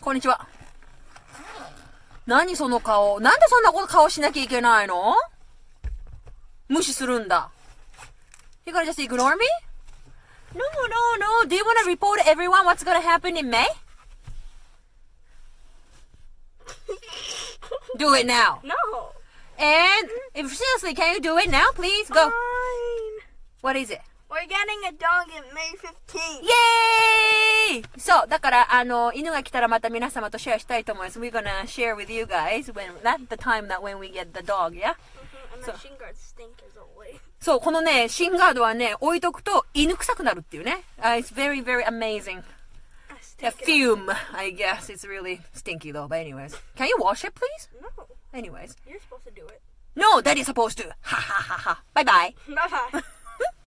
こんにちは。何その顔。なんでそんな顔しなきゃいけないの？無視するんだ。You gonna just ignore me? No. Do you wanna report to everyone what's gonna happen in May? Do it now. No. And if seriously, can you do it now, please? Go. Fine. What is it? We're getting a dog in May 15th. イエーイ！そう、だから、犬が来たらまた皆様とシェアしたいと思います。We're gonna share with you guys at the time that when we get the dog, yeah? And the shin guards stink as always. そう、このね、シンガードはね、置いとくと犬臭くなるっていうね。It's very, very amazing. The fume, I guess. It's really stinky though, but anyways. Can you wash it, please? No. Anyways. You're supposed to do it. No, Daddy's supposed to. Ha ha ha ha. Bye bye. Bye bye.